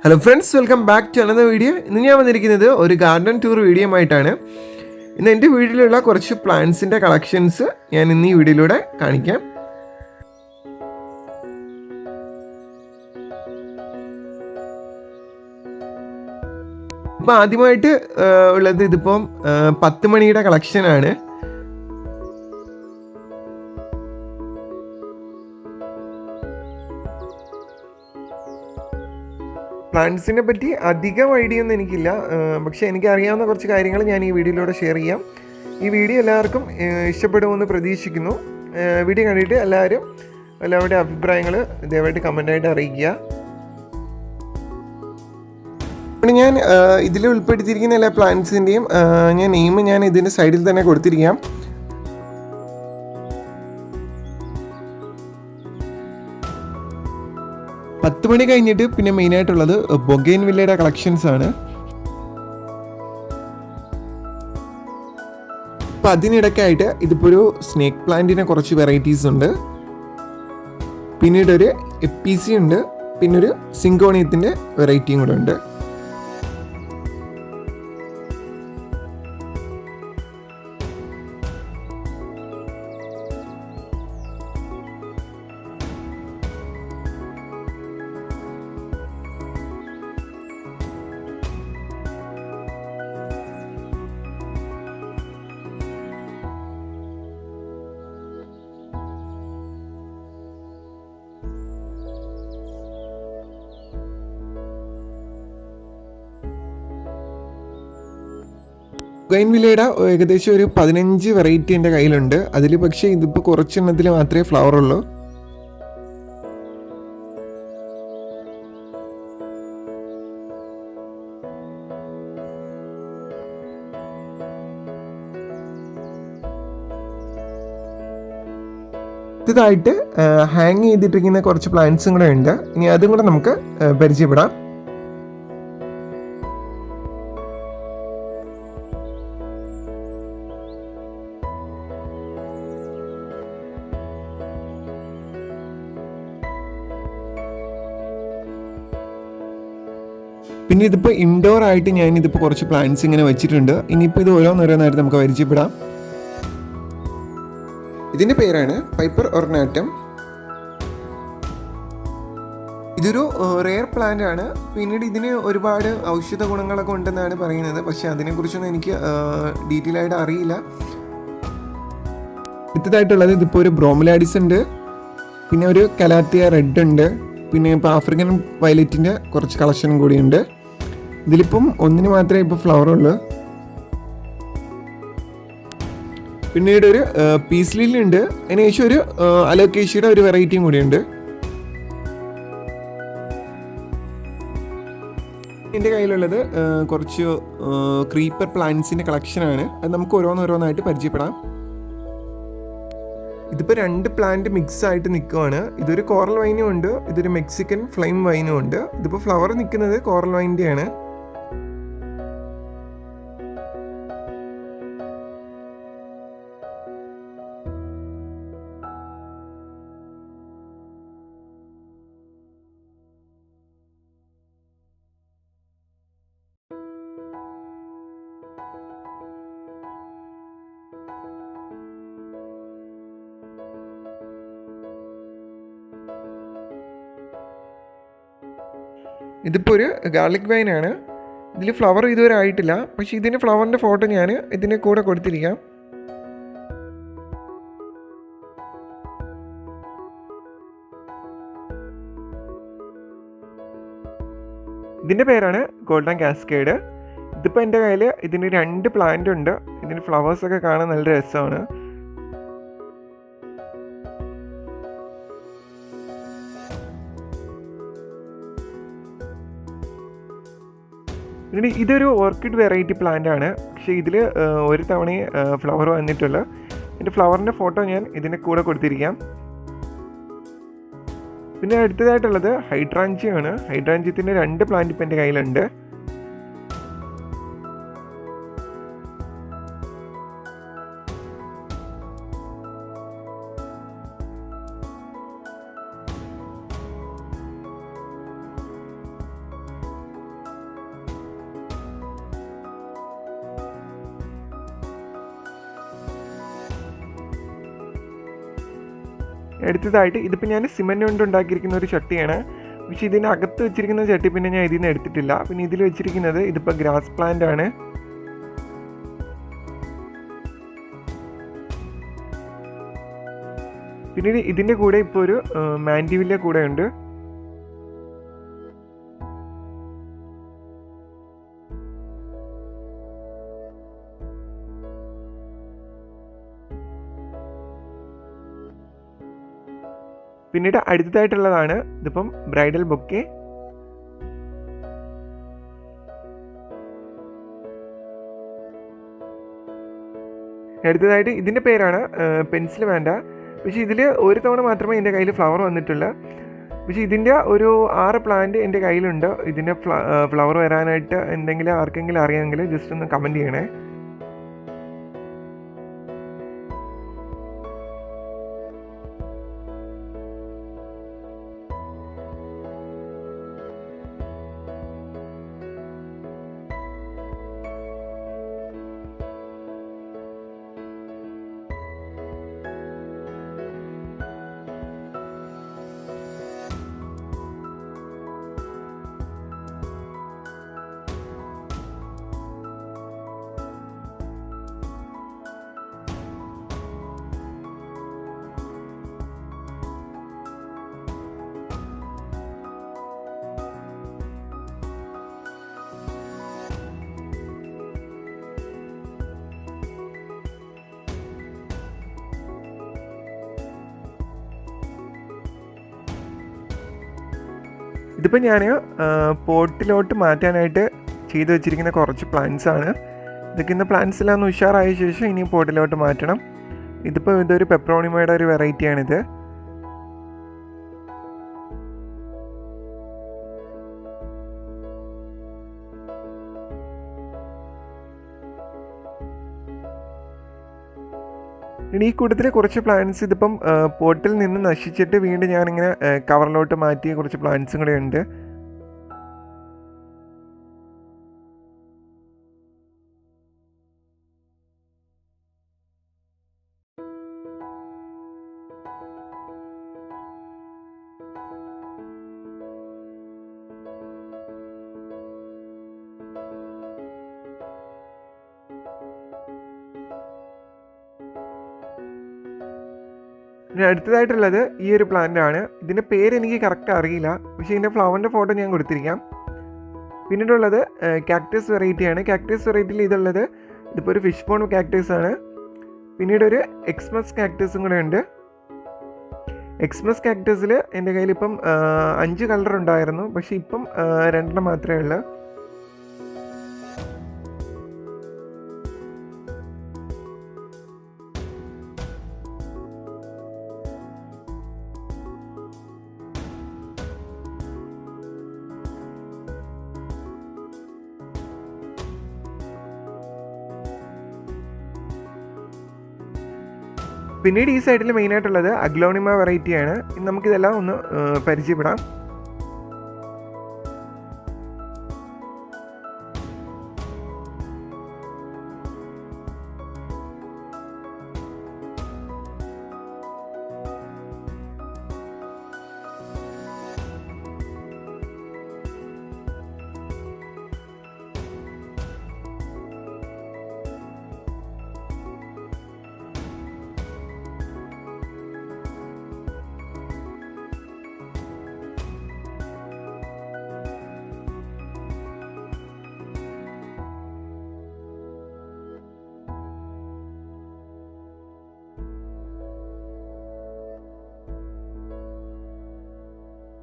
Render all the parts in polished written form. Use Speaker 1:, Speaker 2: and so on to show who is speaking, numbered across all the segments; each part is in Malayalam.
Speaker 1: Hello friends, welcome back to another video. ഇന്ന് ഞാൻ വന്നിരിക്കുന്നത് ഒരു ഗാർഡൻ ടൂർ വീഡിയോ ആയിട്ടാണ്. ഇന്ന് എൻ്റെ വീട്ടിലുള്ള കുറച്ച് പ്ലാന്റ്സിൻ്റെ കളക്ഷൻസ് ഞാൻ ഇന്ന് ഈ വീഡിയോയിലൂടെ കാണിക്കാം. ഇപ്പം ആദ്യമായിട്ട് ഉള്ളത് ഇതിപ്പം 10 മണിയുടെ കളക്ഷനാണ്. പ്ലാന്റ്സിനെ പറ്റി അധികം ഐഡിയ ഒന്നും എനിക്കില്ല, പക്ഷേ എനിക്കറിയാവുന്ന കുറച്ച് കാര്യങ്ങൾ ഞാൻ ഈ വീഡിയോയിലൂടെ ഷെയർ ചെയ്യാം. ഈ വീഡിയോ എല്ലാവർക്കും ഇഷ്ടപ്പെടുമെന്ന് പ്രതീക്ഷിക്കുന്നു. വീഡിയോ കണ്ടിട്ട് എല്ലാവരുടെയും അഭിപ്രായങ്ങൾ ദയവായിട്ട് കമൻ്റായിട്ട് അറിയിക്കുക. പിന്നെ ഞാൻ ഇതിൽ ഉൾപ്പെടുത്തിയിരിക്കുന്ന എല്ലാ പ്ലാന്റ്സിൻ്റെയും ഞാൻ ഇതിൻ്റെ സൈഡിൽ തന്നെ കൊടുത്തിരിക്കാം. പത്ത് മണി കഴിഞ്ഞിട്ട് പിന്നെ മെയിനായിട്ടുള്ളത് ബൊഗൈൻവില്ലയുടെ കളക്ഷൻസ് ആണ്. അപ്പം അതിനിടയ്ക്കായിട്ട് ഇതിപ്പോൾ ഒരു സ്നേക്ക് പ്ലാന്റിന് കുറച്ച് വെറൈറ്റീസ് ഉണ്ട്. പിന്നീട് ഒരു എപ്പിസി ഉണ്ട്, പിന്നെ ഒരു സിങ്കോണിയത്തിൻ്റെ വെറൈറ്റിയും കൂടെ ഉണ്ട്. ബൊഗൈൻവില്ലയുടെ ഏകദേശം ഒരു 15 വെറൈറ്റി എൻ്റെ കയ്യിലുണ്ട്. അതിൽ പക്ഷേ ഇതിപ്പോൾ കുറച്ചെണ്ണത്തിൽ മാത്രമേ ഫ്ലവർ ഉള്ളൂ. ഇതായിട്ട് ഹാങ് ചെയ്തിട്ടിരിക്കുന്ന കുറച്ച് പ്ലാന്റ്സും കൂടെ ഉണ്ട്. ഇനി അതും കൂടെ നമുക്ക് പരിചയപ്പെടാം. പിന്നെ ഇതിപ്പോൾ ഇൻഡോർ ആയിട്ട് ഞാനിതിപ്പോൾ കുറച്ച് പ്ലാന്റ്സ് ഇങ്ങനെ വെച്ചിട്ടുണ്ട്. ഇനിയിപ്പോൾ ഇത് ഓരോന്നോരോന്നായിട്ട് നമുക്ക് പരിചയപ്പെടാം. ഇതിൻ്റെ പേരാണ് പൈപ്പർ ഒർനാറ്റം. ഇതൊരു റെയർ പ്ലാന്റ് ആണ്. പിന്നീട് ഇതിന് ഒരുപാട് ഔഷധ ഗുണങ്ങളൊക്കെ ഉണ്ടെന്നാണ് പറയുന്നത്, പക്ഷേ അതിനെക്കുറിച്ചൊന്നും എനിക്ക് ഡീറ്റെയിൽ ആയിട്ട് അറിയില്ല. അടുത്തതായിട്ടുള്ളത് ഇതിപ്പോൾ ഒരു ബ്രോമിലാഡിസ് ഉണ്ട്, പിന്നെ ഒരു കലാത്തിയ റെഡ് ഉണ്ട്, പിന്നെ ഇപ്പോൾ ആഫ്രിക്കൻ വയലറ്റിൻ്റെ കുറച്ച് കളക്ഷനും കൂടിയുണ്ട്. ഇതിലിപ്പം ഒന്നിന് മാത്രമേ ഇപ്പോൾ ഫ്ലവർ ഉള്ളൂ. പിന്നീട് ഒരു പീസ് ലില്ലി ഉണ്ട്. അതിനുശേഷം ഒരു അലോക്കേഷ്യയുടെ ഒരു വെറൈറ്റിയും കൂടിയുണ്ട്. എൻ്റെ കയ്യിലുള്ളത് കുറച്ച് ക്രീപ്പർ പ്ലാന്റ്സിൻ്റെ കളക്ഷനാണ്. അത് നമുക്ക് ഓരോന്നോരോന്നായിട്ട് പരിചയപ്പെടാം. ഇതിപ്പോൾ 2 പ്ലാന്റ് മിക്സ് ആയിട്ട് നിൽക്കുവാണ്. ഇതൊരു കോറൽ വൈനും ഉണ്ട്, ഇതൊരു മെക്സിക്കൻ ഫ്ലെയിം വൈനും ഉണ്ട്. ഇതിപ്പോൾ ഫ്ലവർ നിൽക്കുന്നത് കോറൽ വൈൻ്റെയാണ്. ഇതിപ്പോൾ ഒരു ഗാർലിക് വൈനാണ്. ഇതിൽ ഫ്ലവർ ഇതുവരെ ആയിട്ടില്ല, പക്ഷേ ഇതിൻ്റെ ഫ്ലവറിൻ്റെ ഫോട്ടോ ഞാൻ ഇതിൻ്റെ കൂടെ കൊടുത്തിരിക്കാം. ഇതിൻ്റെ പേരാണ് ഗോൾഡൻ കാസ്കേഡ്. ഇതിപ്പോൾ എൻ്റെ കയ്യിൽ ഇതിന് 2 പ്ലാന്റ് ഉണ്ട്. ഇതിൻ്റെ ഫ്ലവേഴ്സൊക്കെ കാണാൻ നല്ല രസമാണ്. പിന്നെ ഇതൊരു ഓർക്കിഡ് വെറൈറ്റി പ്ലാന്റ് ആണ്, പക്ഷേ ഇതിൽ ഒരു തവണ ഫ്ലവർ വന്നിട്ടുള്ളൂ. ഇതിൻ്റെ ഫ്ലവറിൻ്റെ ഫോട്ടോ ഞാൻ ഇതിൻ്റെ കൂടെ കൊടുത്തിരിക്കാം. പിന്നെ അടുത്തതായിട്ടുള്ളത് ഹൈഡ്രാഞ്ചിയാണ്. ഹൈഡ്രാഞ്ചിയത്തിൻ്റെ 2 പ്ലാന്റ് ഇപ്പം എൻ്റെ കയ്യിലുണ്ട്. അടുത്തതായിട്ട് ഇതിപ്പോൾ ഞാൻ സിമൻറ്റ് കൊണ്ട് ഉണ്ടാക്കിയിരിക്കുന്ന ഒരു ചട്ടിയാണ്. പക്ഷേ ഇതിനകത്ത് വെച്ചിരിക്കുന്ന ചട്ടി പിന്നെ ഞാൻ ഇതിൽ നിന്ന് എടുത്തിട്ടില്ല. പിന്നെ ഇതിൽ വെച്ചിരിക്കുന്നത് ഇതിപ്പോൾ ഗ്രാസ് പ്ലാന്റ് ആണ്. പിന്നീട് ഇതിൻ്റെ കൂടെ ഇപ്പോൾ ഒരു മാൻഡിവില്ല കൂടെ ഉണ്ട്. പിന്നീട് അടുത്തതായിട്ടുള്ളതാണ് ഇതിപ്പം ബ്രൈഡൽ ബൊക്കെ. അടുത്തതായിട്ട് ഇതിൻ്റെ പേരാണ് പെൻസിൽ വേണ്ട. പക്ഷേ ഇതിൽ ഒരു തവണ മാത്രമേ എൻ്റെ കയ്യിൽ ഫ്ലവർ വന്നിട്ടുള്ളൂ. പക്ഷേ ഇതിൻ്റെ ഒരു 6 പ്ലാന്റ് എൻ്റെ കയ്യിലുണ്ട്. ഇതിൻ്റെ ഫ്ലവർ വരാനായിട്ട് എന്തെങ്കിലും ആർക്കെങ്കിലും അറിയാമെങ്കിൽ ജസ്റ്റ് ഒന്ന് കമൻറ്റ് ചെയ്യണേ. ഇതിപ്പോൾ ഞാൻ പോട്ടിലോട്ട് മാറ്റാനായിട്ട് ചെയ്ത് വെച്ചിരിക്കുന്ന കുറച്ച് പ്ലാന്റ്സ് ആണ്. ഇതൊക്കെ ഇന്ന് പ്ലാന്റ്സ് എല്ലാം ഒന്ന് ഉഷാറായ ശേഷം ഇനി പോട്ടിലോട്ട് മാറ്റണം. ഇതിപ്പോൾ ഇതൊരു പെപ്രോണിമയുടെ ഒരു വെറൈറ്റിയാണിത്. ഇനി ഈ കൂട്ടത്തിൽ കുറച്ച് പ്ലാന്റ്സ് ഇതിപ്പം പോട്ടിൽ നിന്ന് നശിച്ചിട്ട് വീണ്ടും ഞാനിങ്ങനെ കവറിലോട്ട് മാറ്റിയ കുറച്ച് പ്ലാന്റ്സും കൂടെ ഉണ്ട്. പിന്നെ അടുത്തതായിട്ടുള്ളത് ഈ ഒരു പ്ലാന്റ് ആണ്. ഇതിൻ്റെ പേര് എനിക്ക് കറക്റ്റ് അറിയില്ല, പക്ഷേ ഇതിൻ്റെ ഫ്ലവറിൻ്റെ ഫോട്ടോ ഞാൻ കൊടുത്തിരിക്കാം. പിന്നീടുള്ളത് കാക്ടസ് വെറൈറ്റിയാണ്. കാക്ടസ് വെറൈറ്റിയിൽ ഇതുള്ളത് ഇതിപ്പോൾ ഒരു ഫിഷ് ബോൺ കാക്ടസ് ആണ്. പിന്നീട് ഒരു എക്സ്മസ് കാക്ടസും കൂടെ ഉണ്ട്. എക്സ്മസ് കാക്ടസിൽ എൻ്റെ കയ്യിലിപ്പം 5 കളർ ഉണ്ടായിരുന്നു, പക്ഷേ ഇപ്പം 2 മാത്രമേ ഉള്ളൂ. പിന്നീട് ഈ സൈഡിൽ മെയിനായിട്ടുള്ളത് അഗ്ലോണിമ വെറൈറ്റിയാണ്. നമുക്കിതെല്ലാം ഒന്ന് പരിചയപ്പെടാം.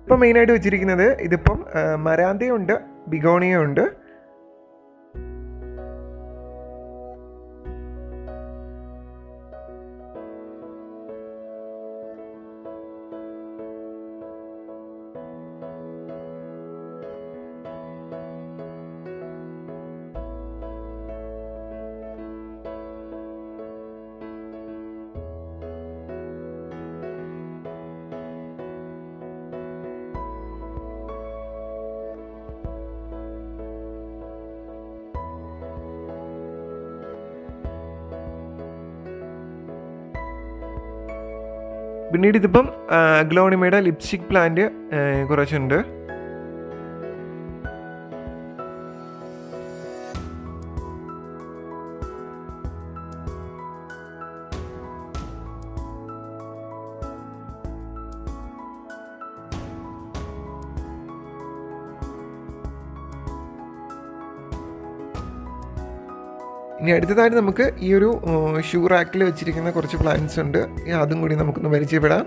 Speaker 1: ഇപ്പം മെയിനായിട്ട് വെച്ചിരിക്കുന്നത് ഇതിപ്പം മരാന്തയുണ്ട്, ബിഗോണിയുണ്ട്. പിന്നീട് ഇതിപ്പം അഗ്ലോണിമയുടെ ലിപ്സ്റ്റിക് പ്ലാന്റ് കുറച്ചുണ്ട്. ഇനി അടുത്തതായിട്ട് നമുക്ക് ഈ ഒരു ഷൂ റാക്കിൽ വെച്ചിരിക്കുന്ന കുറച്ച് പ്ലാന്റ്സ് ഉണ്ട്. അതും കൂടി നമുക്കൊന്ന് പരിചയപ്പെടാം.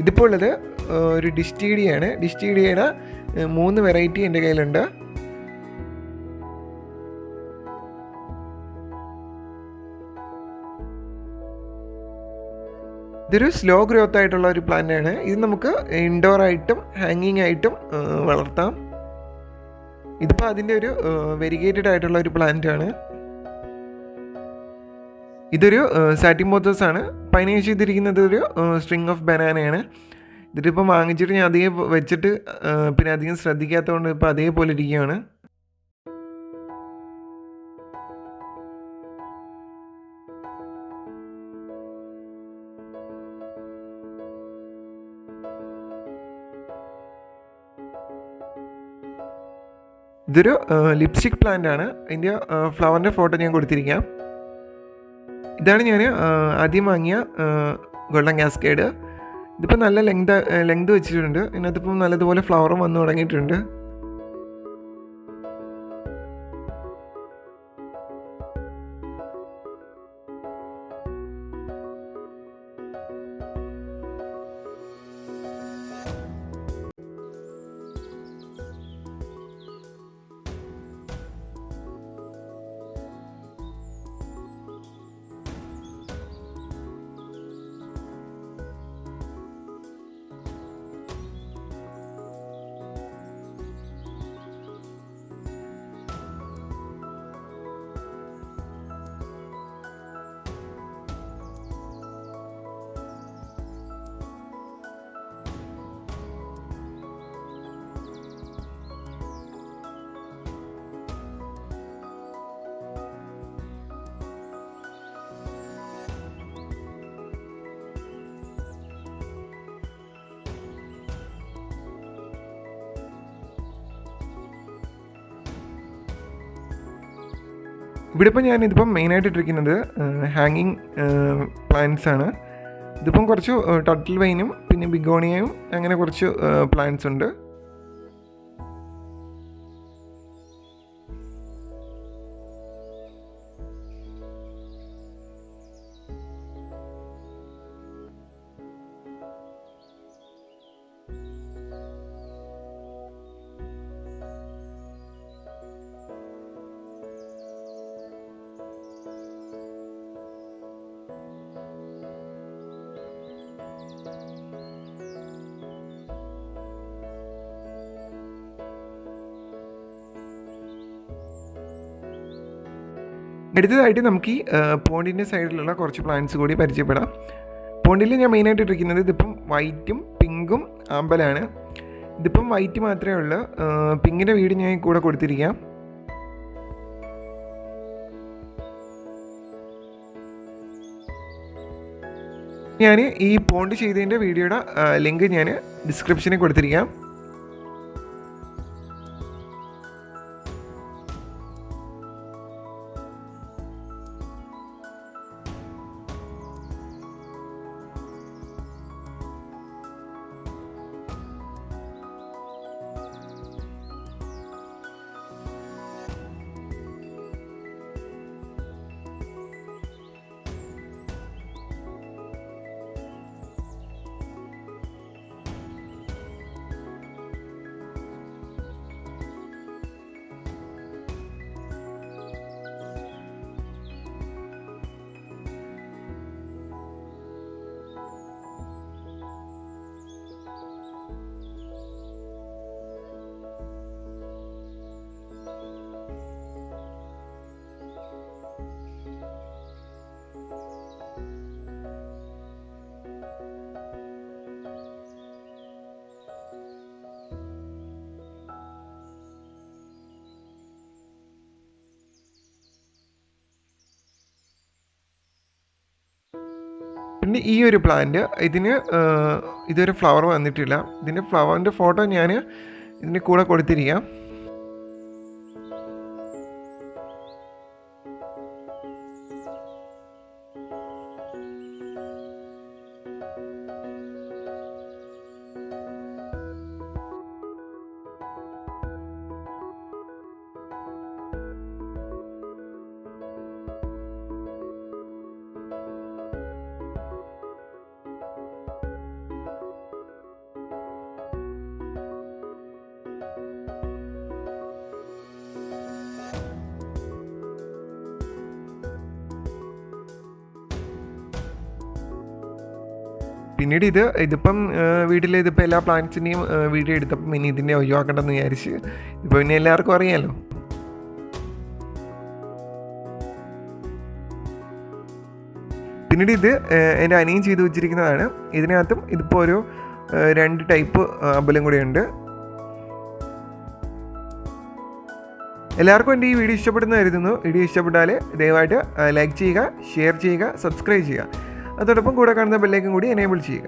Speaker 1: ഇതിപ്പോൾ ഉള്ളത് ഒരു ഡിസ്റ്റീഡിയാണ്. ഡിസ്റ്റീഡിയയുടെ 3 വെറൈറ്റി എൻ്റെ കയ്യിലുണ്ട്. ഇതൊരു സ്ലോ ഗ്രോത്ത് ആയിട്ടുള്ള ഒരു പ്ലാന്റാണ്. ഇത് നമുക്ക് ഇൻഡോർ ആയിട്ടും ഹാങ്ങിങ് ആയിട്ടും വളർത്താം. ഇതിപ്പോൾ അതിൻ്റെ ഒരു വെരിഗേറ്റഡ് ആയിട്ടുള്ള ഒരു പ്ലാന്റ് ആണ്. ഇതൊരു സാറ്റിമോത്തസ് ആണ്. പതിനേഴ് ചെയ്തിരിക്കുന്നത് ഒരു സ്ട്രിങ് ഓഫ് ബനാനയാണ്. ഇതിട്ടിപ്പോൾ വാങ്ങിച്ചിട്ട് ഞാൻ അധികം വെച്ചിട്ട് പിന്നെ അധികം ശ്രദ്ധിക്കാത്തതുകൊണ്ട് ഇപ്പോൾ അതേപോലെ ഇരിക്കുകയാണ്. ഇതൊരു ലിപ്സ്റ്റിക് പ്ലാന്റ് ആണ്. അതിൻ്റെ ഫ്ലവറിൻ്റെ ഫോട്ടോ ഞാൻ കൊടുത്തിരിക്കാം. ഇതാണ് ഞാൻ ആദ്യം വാങ്ങിയ ഗോൾഡൻ കാസ്കേഡ്. ഇതിപ്പോൾ നല്ല ലെങ്ത് വെച്ചിട്ടുണ്ട്. ഇതിനകത്തിപ്പം നല്ലതുപോലെ ഫ്ലവറും വന്നു തുടങ്ങിയിട്ടുണ്ട്. ഇവിടെ ഇപ്പോൾ ഞാനിതിപ്പം മെയിനായിട്ട് ഇട്ടിരിക്കുന്നത് ഹാങ്ങിങ് പ്ലാന്റ്സ് ആണ്. ഇതിപ്പം കുറച്ച് ടർട്ടിൽ വൈനും പിന്നെ ബിഗോണിയയും അങ്ങനെ കുറച്ച് പ്ലാന്റ്സ് ഉണ്ട്. അടുത്തതായിട്ട് നമുക്ക് ഈ പോണ്ടിൻ്റെ സൈഡിലുള്ള കുറച്ച് പ്ലാന്റ്സ് കൂടി പരിചയപ്പെടാം. പോണ്ടിൽ ഞാൻ മെയിനായിട്ട് ഇട്ടിരിക്കുന്നത് ഇതിപ്പം വൈറ്റും പിങ്കും ആമ്പലാണ്. ഇതിപ്പം വൈറ്റ് മാത്രമേ ഉള്ളൂ. പിങ്കിൻ്റെ വീട് ഞാൻ കൂടെ കൊടുത്തിരിക്കാം. ഞാൻ ഈ പോണ്ട് ചെയ്തതിൻ്റെ വീഡിയോയുടെ ലിങ്ക് ഞാൻ ഡിസ്ക്രിപ്ഷനിൽ കൊടുത്തിരിക്കാം. പിന്നെ ഈ ഒരു പ്ലാന്റ് ഇതൊരു ഫ്ലവർ വന്നിട്ടില്ല. ഇതിൻ്റെ ഫ്ലവറിൻ്റെ ഫോട്ടോ ഞാൻ ഇതിൻ്റെ കൂടെ കൊടുത്തിരിക്കാം. പിന്നീട് ഇതിപ്പം ഇതിപ്പോൾ എല്ലാ പ്ലാന്റ്സിൻ്റെയും വീഡിയോ എടുത്തപ്പം ഇനി ഇതിൻ്റെ ഒഴിവാക്കണ്ടെന്ന് വിചാരിച്ച്. ഇപ്പോൾ പിന്നെ എല്ലാവർക്കും അറിയാമല്ലോ. പിന്നീട് എൻ്റെ അനിയൻ ചെയ്ത് വെച്ചിരിക്കുന്നതാണ്. ഇതിനകത്തും ഇതിപ്പോൾ ഒരു 2 ടൈപ്പ് അമ്പലം കൂടെയുണ്ട്. എല്ലാവർക്കും എൻ്റെ ഈ വീഡിയോ ഇഷ്ടപ്പെടുന്ന കരുതുന്നു. വീഡിയോ ഇഷ്ടപ്പെട്ടാൽ ദയവായിട്ട് ലൈക്ക് ചെയ്യുക, ഷെയർ ചെയ്യുക, സബ്സ്ക്രൈബ് ചെയ്യുക. അതോടൊപ്പം കൂടെ കാണുന്ന ബെല്ലൈക്കൻ കൂടി എനേബിൾ ചെയ്യുക.